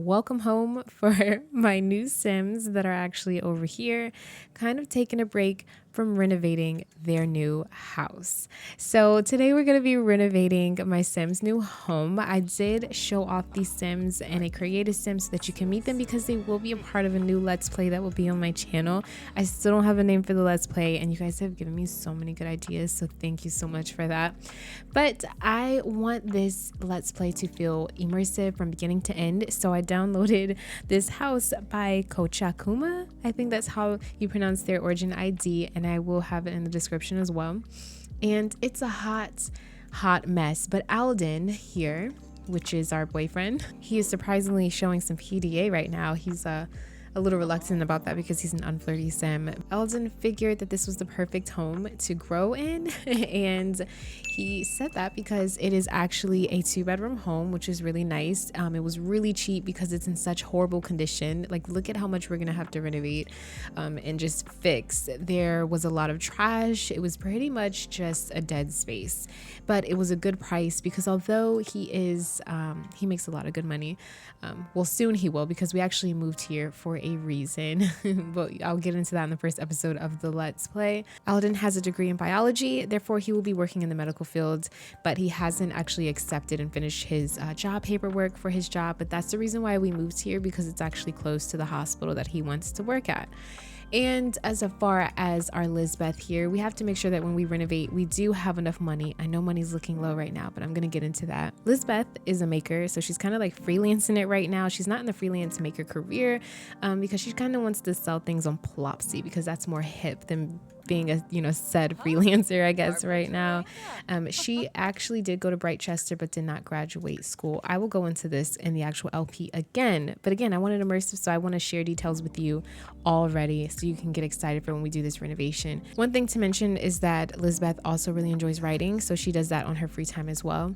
welcome home for my new Sims that are actually over here, kind of taking a break from renovating their new house. So today we're going to be renovating my Sims' new home. I did show off these Sims and I created Sims so that you can meet them because they will be a part of a new Let's Play that will be on my channel. I still don't have a name for the Let's Play and you guys have given me so many good ideas, so thank you so much for that. But I want this Let's Play to feel immersive from beginning to end, so I downloaded this house by Kochakuma. I think that's how you pronounce their origin ID, and I will have it in the description as well. And it's a hot mess, but Alden here, which is our boyfriend, he is surprisingly showing some PDA right now. He's a little reluctant about that because he's an unflirty Sim. Alden figured that this was the perfect home to grow in and he said that because it is actually a 2-bedroom home, which is really nice. It was really cheap because it's in such horrible condition. Like, look at how much we're gonna have to renovate and just fix. There was a lot of trash. It was pretty much just a dead space, but it was a good price because although he makes a lot of good money, well, soon he will, because we actually moved here for a reason, but I'll get into that in the first episode of the Let's Play. Alden has a degree in biology, therefore he will be working in the medical field, but he hasn't actually accepted and finished his job paperwork for his job. But that's the reason why we moved here, because it's actually close to the hospital that he wants to work at. And as far as our Lizbeth here, we have to make sure that when we renovate, we do have enough money. I know money's looking low right now, but I'm going to get into that. Lizbeth is a maker, so she's kind of like freelancing it right now. She's not in the freelance maker career because she kind of wants to sell things on Plopsy because that's more hip than being a said freelancer, I guess, right now. She actually did go to Brightchester but did not graduate school. I will go into this in the actual LP again, but again, I wanted immersive, so I want to share details with you already so you can get excited for when we do this renovation. One thing to mention is that Lizbeth also really enjoys writing, so she does that on her free time as well.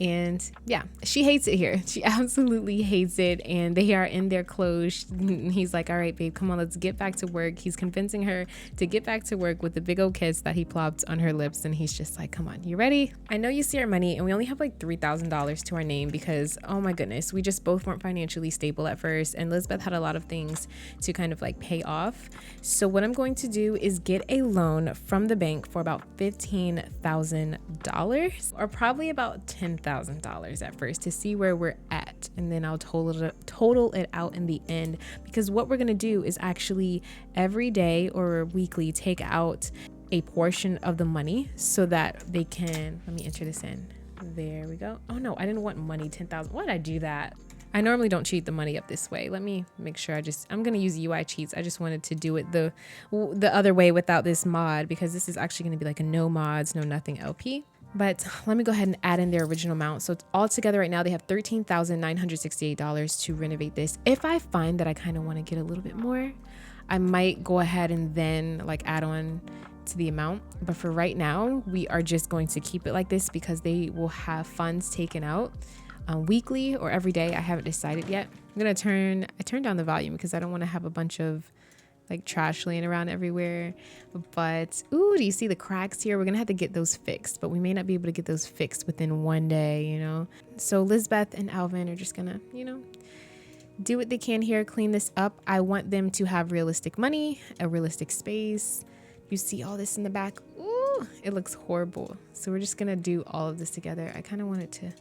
And yeah, she hates it here. She absolutely hates it. And they are in their clothes. He's like, all right, babe, come on, let's get back to work. He's convincing her to get back to work with the big old kiss that he plopped on her lips. And he's just like, come on, you ready? I know you see our money and we only have like $3,000 to our name because, oh my goodness, we just both weren't financially stable at first. And Lizbeth had a lot of things to kind of like pay off. So what I'm going to do is get a loan from the bank for about $15,000 or probably about $10,000 at first to see where we're at, and then I'll total it out in the end, because what we're going to do is actually every day or weekly take out a portion of the money so that they can, let me enter this in. There we go. Oh no, I didn't want money. 10,000. Why did I do that? I normally don't cheat the money up this way. Let me make sure. I'm going to use UI cheats. I just wanted to do it the other way without this mod, because this is actually going to be like a no mods, no nothing LP. But let me go ahead and add in their original amount. So all together right now, they have $13,968 to renovate this. If I find that I kind of want to get a little bit more, I might go ahead and then like add on to the amount. But for right now, we are just going to keep it like this because they will have funds taken out weekly or every day. I haven't decided yet. I turned down the volume because I don't want to have a bunch of like trash laying around everywhere. But ooh, do you see the cracks here? We're gonna have to get those fixed, but we may not be able to get those fixed within one day, you know. So Lizbeth and Alden are just gonna, do what they can here, clean this up. I want them to have realistic money, a realistic space. You see all this in the back? Ooh, it looks horrible. So we're just gonna do all of this together. I kind of want it to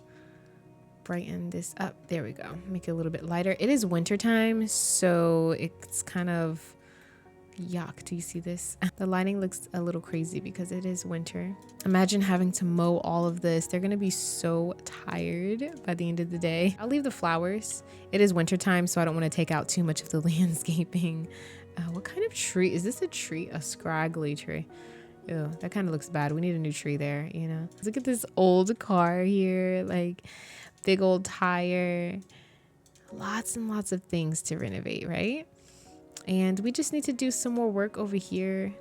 brighten this up. There we go. Make it a little bit lighter. It is winter time, so it's kind of yuck. Do you see this? The lighting looks a little crazy because it is winter. Imagine having to mow all of this. They're gonna be so tired by the end of the day. I'll leave the flowers. It is winter time, so I don't want to take out too much of the landscaping. What kind of tree is this? A tree? A scraggly tree? Ew, that kind of looks bad. We need a new tree there, Look at this old car here, like big old tire. Lots and lots of things to renovate, right? And we just need to do some more work over here.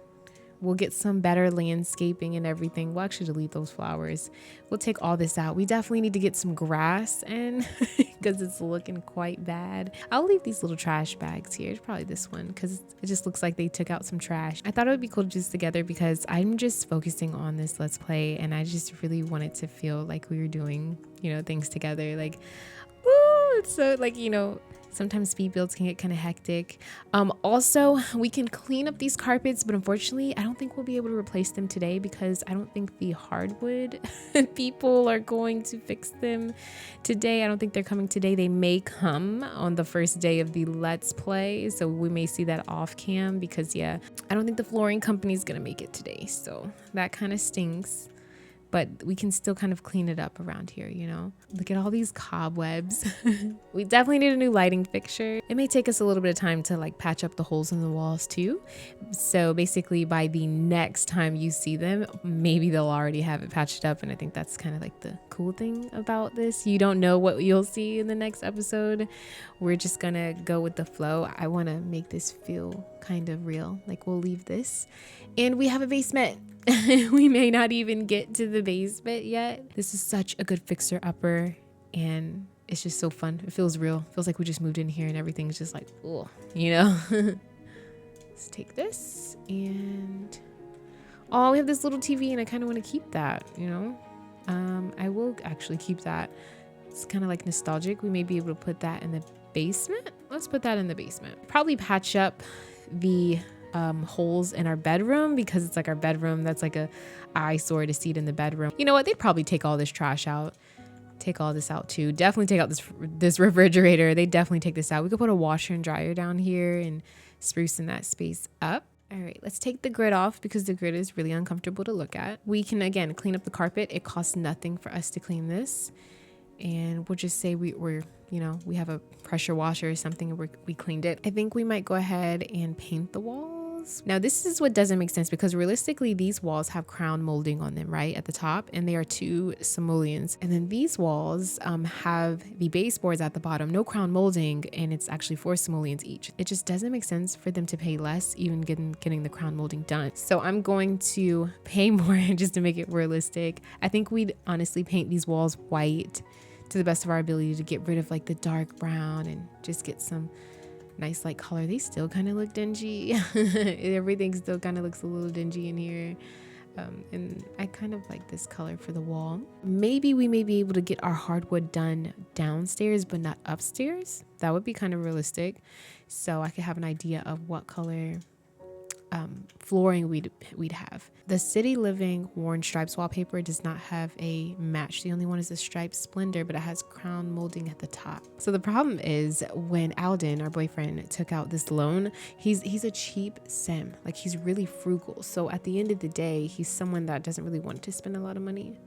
We'll get some better landscaping and everything. We'll actually delete those flowers. We'll take all this out. We definitely need to get some grass in because it's looking quite bad. I'll leave these little trash bags here. It's probably this one because it just looks like they took out some trash. I thought it would be cool to do this together because I'm just focusing on this Let's Play and I just really wanted to feel like we were doing, things together. Like, ooh, It's so like, sometimes speed builds can get kind of hectic. Also, we can clean up these carpets, but unfortunately, I don't think we'll be able to replace them today because I don't think the hardwood people are going to fix them today. I don't think they're coming today. They may come on the first day of the Let's Play, so we may see that off cam because, yeah, I don't think the flooring company is going to make it today, so that kind of stinks. But we can still kind of clean it up around here, Look at all these cobwebs. We definitely need a new lighting fixture. It may take us a little bit of time to like patch up the holes in the walls too. So basically by the next time you see them, maybe they'll already have it patched up. And I think that's kind of like the cool thing about this. You don't know what you'll see in the next episode. We're just gonna go with the flow. I wanna make this feel kind of real. Like we'll leave this. And we have a basement. We may not even get to the basement yet. This is such a good fixer upper and it's just so fun. It feels real. It feels like we just moved in here and everything's just like, oh, Let's take this and we have this little TV and I kind of want to keep that, I will actually keep that. It's kind of like nostalgic. We may be able to put that in the basement. Let's put that in the basement. Probably patch up the holes in our bedroom because it's like our bedroom. That's like a eyesore to see it in the bedroom. You know what? They'd probably take all this trash out. Take all this out too. Definitely take out this refrigerator. They definitely take this out. We could put a washer and dryer down here and sprucing that space up. All right, let's take the grid off because the grid is really uncomfortable to look at. We can again clean up the carpet. It costs nothing for us to clean this. And we'll just say we have a pressure washer or something and we cleaned it. I think we might go ahead and paint the walls. Now this is what doesn't make sense because realistically these walls have crown molding on them right at the top and they are 2 simoleons. And then these walls have the baseboards at the bottom, no crown molding, and it's actually 4 simoleons each. It just doesn't make sense for them to pay less even getting the crown molding done. So I'm going to pay more just to make it realistic. I think we'd honestly paint these walls white to the best of our ability to get rid of like the dark brown and just get some nice light color. They still kind of look dingy. Everything still kind of looks a little dingy in here. And I kind of like this color for the wall. Maybe we may be able to get our hardwood done downstairs but not upstairs. That would be kind of realistic. So I could have an idea of what color flooring we'd have. The City Living Worn Stripes wallpaper does not have a match. The only one is the Striped Splendor, but it has crown molding at the top. So the problem is when Alden, our boyfriend, took out this loan, he's a cheap sim. Like he's really frugal. So at the end of the day, he's someone that doesn't really want to spend a lot of money.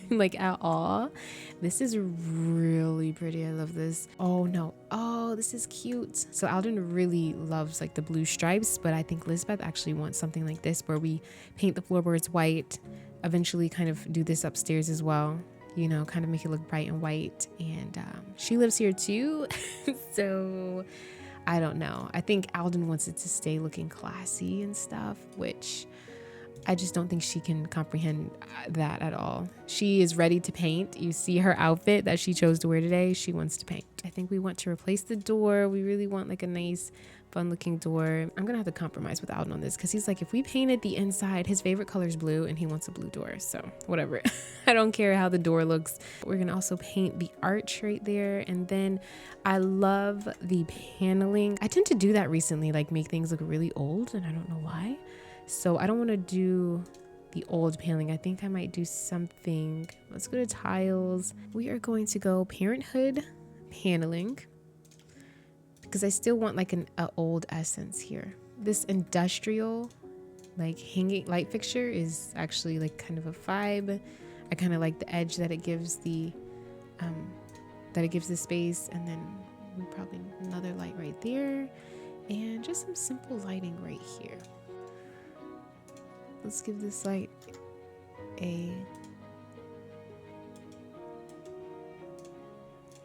Like at all. This is really pretty. I love this. Oh no. Oh, this is cute. So Alden really loves like the blue stripes, but I think Lizbeth actually wants something like this where we paint the floorboards white, eventually kind of do this upstairs as well, kind of make it look bright and white. And she lives here too. So I don't know. I think Alden wants it to stay looking classy and stuff, which I just don't think she can comprehend that at all. She is ready to paint. You see her outfit that she chose to wear today. She wants to paint. I think we want to replace the door. We really want like a nice, fun looking door. I'm going to have to compromise with Alden on this because he's like, if we painted the inside, his favorite color is blue and he wants a blue door. So whatever. I don't care how the door looks. We're going to also paint the arch right there. And then I love the paneling. I tend to do that recently, like make things look really old and I don't know why. So I don't want to do the old paneling. I think I might do something. Let's go to tiles. We are going to go Parenthood paneling because I still want like an old essence here. This industrial like hanging light fixture is actually like kind of a vibe. I kind of like the edge that it gives the space, and then we probably need another light right there and just some simple lighting right here. Let's give this light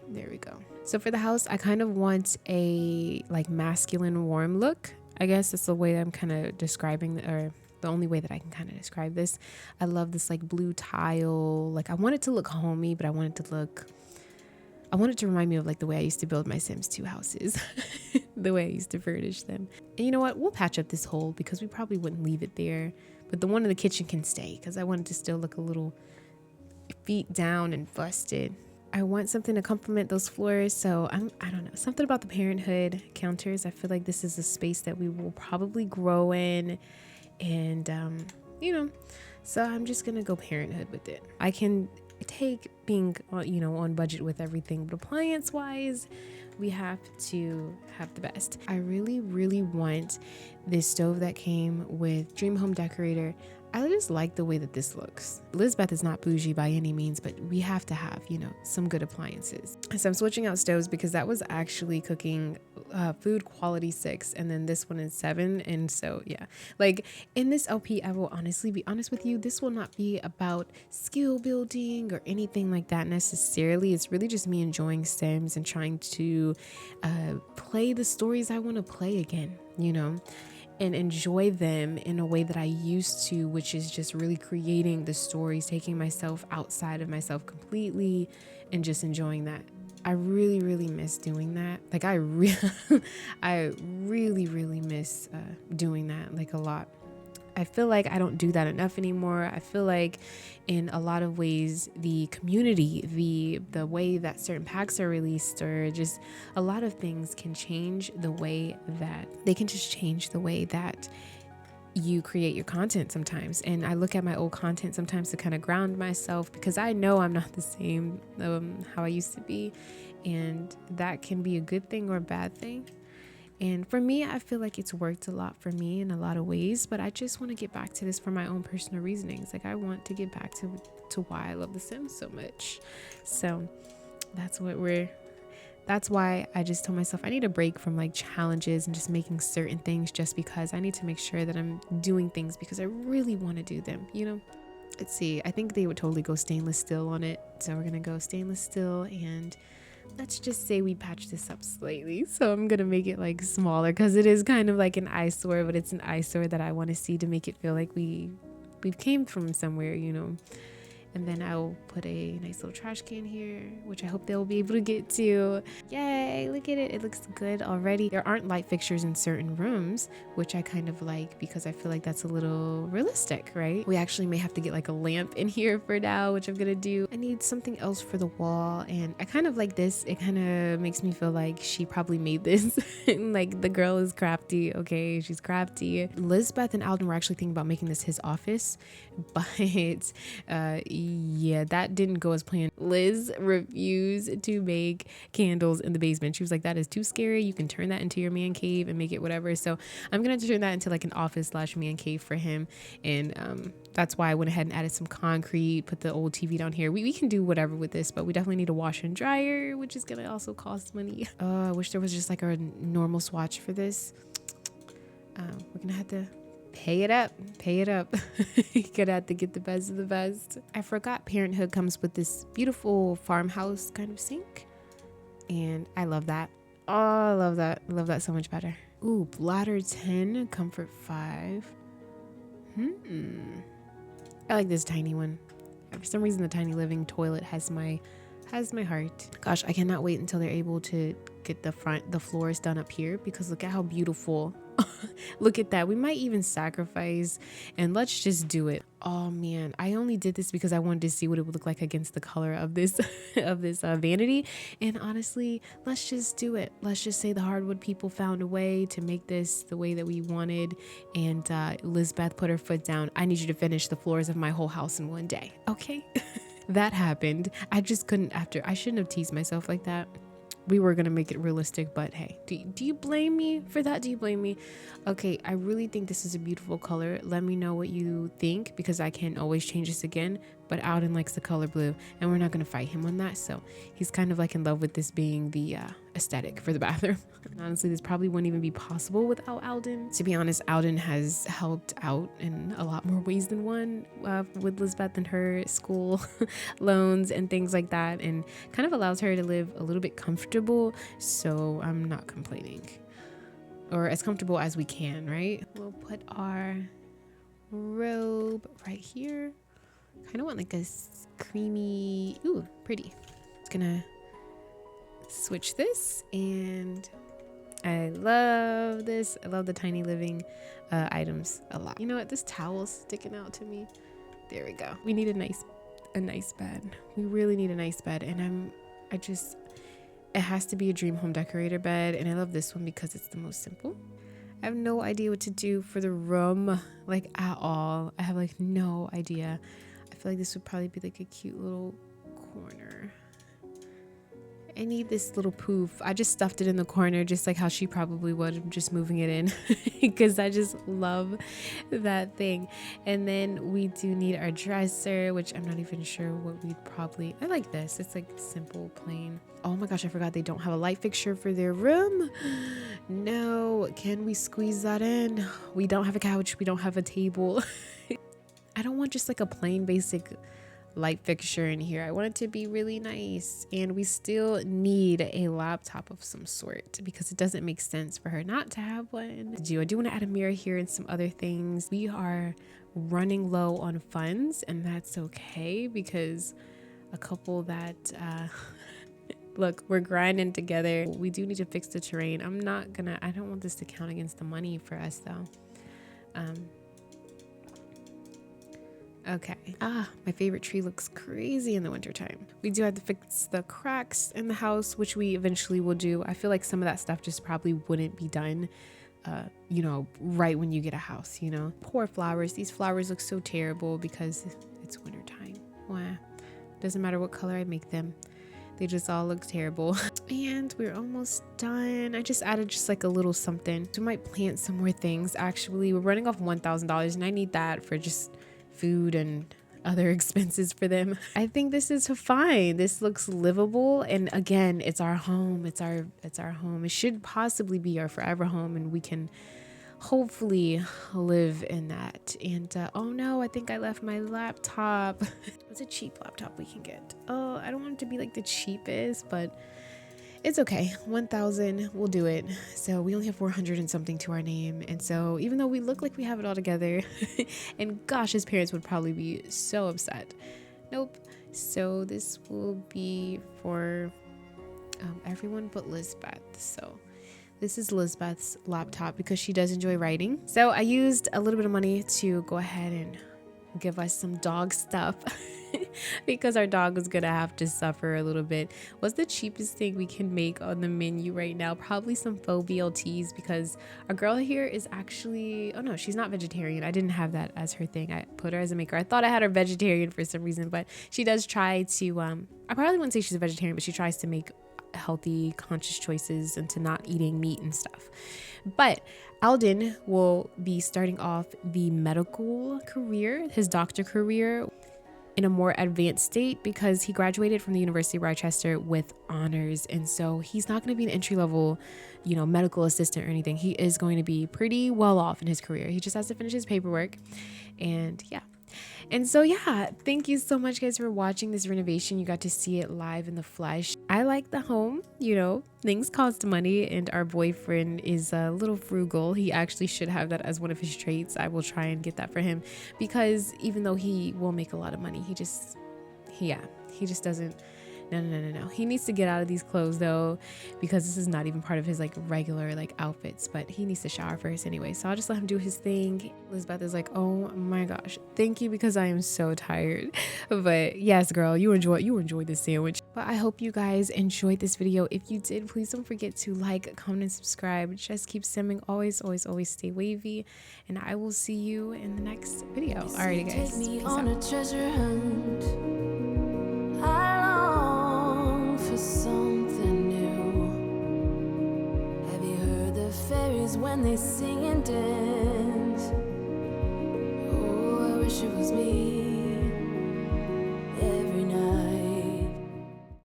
there we go. So for the house, I kind of want a like masculine warm look. I guess that's the way that I'm kind of describing or the only way that I can kind of describe this. I love this like blue tile. Like I want it to look homey, but I want it to remind me of like the way I used to build my Sims 2 houses. The way I used to furnish them. And you know what? We'll patch up this hole because we probably wouldn't leave it there. But the one in the kitchen can stay because I want it to still look a little feet down and busted. I want something to complement those floors. So I don't know, something about the parenthood counters. I feel like this is a space that we will probably grow in, and you know, so I'm just gonna go parenthood with it. I can take being, you know, on budget with everything, but appliance wise, we have to have the best. I really want this stove that came with Dream Home Decorator. I just like the way that this looks. Lizbeth is not bougie by any means, but we have to have, you know, some good appliances. So I'm switching out stoves because that was actually cooking food quality 6, and then this one is 7. And so yeah, like in this LP, I will honestly be honest with you, this will not be about skill building or anything like that necessarily. It's really just me enjoying Sims and trying to play the stories I want to play again, you know, and enjoy them in a way that I used to, which is just really creating the stories, taking myself outside of myself completely and just enjoying that. I really miss doing that. Like I really miss doing that, like a lot. I feel like I don't do that enough anymore. I feel like in a lot of ways, the community, the way that certain packs are released, or just a lot of things can change the way that you create your content sometimes. And I look at my old content sometimes to kind of ground myself, because I know I'm not the same how I used to be. And that can be a good thing or a bad thing. And for me, I feel like it's worked a lot for me in a lot of ways, but I just want to get back to this for my own personal reasonings. Like I want to get back to why I love The Sims so much. So that's why I just told myself I need a break from like challenges and just making certain things just because. I need to make sure that I'm doing things because I really want to do them, you know? Let's see. I think they would totally go stainless steel on it. So we're going to go stainless steel, and let's just say we patch this up slightly. So I'm going to make it like smaller because it is kind of like an eyesore, but it's an eyesore that I want to see to make it feel like we've came from somewhere, you know. And then I'll put a nice little trash can here, which I hope they'll be able to get to. Yay, look at it. It looks good already. There aren't light fixtures in certain rooms, which I kind of like because I feel like that's a little realistic, right? We actually may have to get like a lamp in here for now, which I'm gonna do. I need something else for the wall, and I kind of like this. It kind of makes me feel like she probably made this. Like the girl is crafty, okay? She's crafty. Lizbeth and Alden were actually thinking about making this his office, but yeah, that didn't go as planned. Liz refused to make candles in the basement. She was like, that is too scary. You can turn that into your man cave and make it whatever. So I'm gonna turn that into like an office / man cave for him. And that's why I went ahead and added some concrete, put the old TV down here. We can do whatever with this, but we definitely need a washer and dryer, which is gonna also cost money. I wish there was just like a normal swatch for this. We're gonna have to pay it up. You're gonna have to get the best of the best. I forgot Parenthood comes with this beautiful farmhouse kind of sink, and I love that. Oh, I love that so much better. Ooh, bladder 10, comfort 5. I like this tiny one. For some reason, the tiny living toilet has my heart. Gosh, I cannot wait until they're able to get the floors done up here, because look at how beautiful. Look at that. We might even sacrifice, and let's just do it. Oh man, I only did this because I wanted to see what it would look like against the color of this vanity. And honestly, let's just do it. Let's just say the hardwood people found a way to make this the way that we wanted. And Lizbeth put her foot down. I need you to finish the floors of my whole house in one day. Okay. That happened. I just couldn't I shouldn't have teased myself like that. We were going to make it realistic, but hey, do you blame me for that? Do you blame me? Okay, I really think this is a beautiful color. Let me know what you think, because I can always change this again, but Alden likes the color blue, and we're not going to fight him on that. So he's kind of like in love with this being the aesthetic for the bathroom. And honestly, this probably wouldn't even be possible without Alden. To be honest, Alden has helped out in a lot more ways than one with Lizbeth and her school loans and things like that, and kind of allows her to live a little bit comfortable. So I'm not complaining, or as comfortable as we can, right? We'll put our robe right here. Kind of want like a creamy, ooh, pretty. It's gonna switch this, and I love this. I love the tiny living items a lot. You know what? This towel's sticking out to me. There we go. We need a nice bed. We really need a nice bed, and it has to be a dream home decorator bed, and I love this one because it's the most simple. I have no idea what to do for the room, like at all. I have like no idea. I feel like this would probably be like a cute little corner. I need this little poof. I just stuffed it in the corner just like how she probably would. I'm just moving it in because I just love that thing. And then we do need our dresser, which I'm not even sure what we'd probably... I like this. It's like simple, plain. Oh my gosh, I forgot they don't have a light fixture for their room. No, can we squeeze that in? We don't have a couch. We don't have a table. I don't want just like a plain basic light fixture in here. I want it to be really nice, and we still need a laptop of some sort because it doesn't make sense for her not to have one. I do want to add a mirror here and some other things. We are running low on funds, and that's okay because a couple that look, we're grinding together. We do need to fix the terrain. I don't want this to count against the money for us though. Okay. My favorite tree looks crazy in the wintertime. We do have to fix the cracks in the house, which we eventually will do. I feel like some of that stuff just probably wouldn't be done, you know, right when you get a house, you know. Poor flowers. These flowers look so terrible because it's wintertime. Wow. Doesn't matter what color I make them. They just all look terrible. And we're almost done. I just added just like a little something. We might plant some more things. Actually, we're running off $1,000 and I need that for just food and other expenses for them. I think this is fine. This looks livable, and again, it's our home. It's our home. It should possibly be our forever home, and we can hopefully live in that. And oh no, I think I left my laptop. What's a cheap laptop we can get? Oh, I don't want it to be like the cheapest, but it's okay. 1,000, we'll do it. So we only have 400 and something to our name. And so even though we look like we have it all together, and gosh, his parents would probably be so upset. Nope. So this will be for everyone but Lizbeth. So this is Lizbeth's laptop because she does enjoy writing. So I used a little bit of money to go ahead and give us some dog stuff because our dog was gonna have to suffer a little bit. What's the cheapest thing we can make on the menu right now? Probably some faux BLTs because our girl here is actually, oh no, she's not vegetarian. I didn't have that as her thing. I put her as a maker. I thought I had her vegetarian for some reason, but she does try to, I probably wouldn't say she's a vegetarian, but she tries to make healthy, conscious choices into not eating meat and stuff. But Alden will be starting off the medical career, his doctor career, in a more advanced state because he graduated from the University of Rochester with honors. And so he's not going to be an entry-level, you know, medical assistant or anything. He is going to be pretty well off in his career. He just has to finish his paperwork. And yeah. And so yeah, thank you so much guys for watching this renovation. You got to see it live in the flesh. I like the home, you know, things cost money, and our boyfriend is a little frugal. He actually should have that as one of his traits. I will try and get that for him because even though he will make a lot of money, he just doesn't. No. He needs to get out of these clothes though, because this is not even part of his like regular like outfits, but he needs to shower first anyway. So I'll just let him do his thing. Lizbeth is like, oh my gosh, thank you because I am so tired. But yes, girl, you enjoyed this sandwich. But I hope you guys enjoyed this video. If you did, please don't forget to like, comment, and subscribe. Just keep simming. Always stay wavy. And I will see you in the next video. Alrighty guys. Take me Peace on out. a treasure hunt. I long for something new. Have you heard the fairies when they sing and dance? Oh, I wish it was me.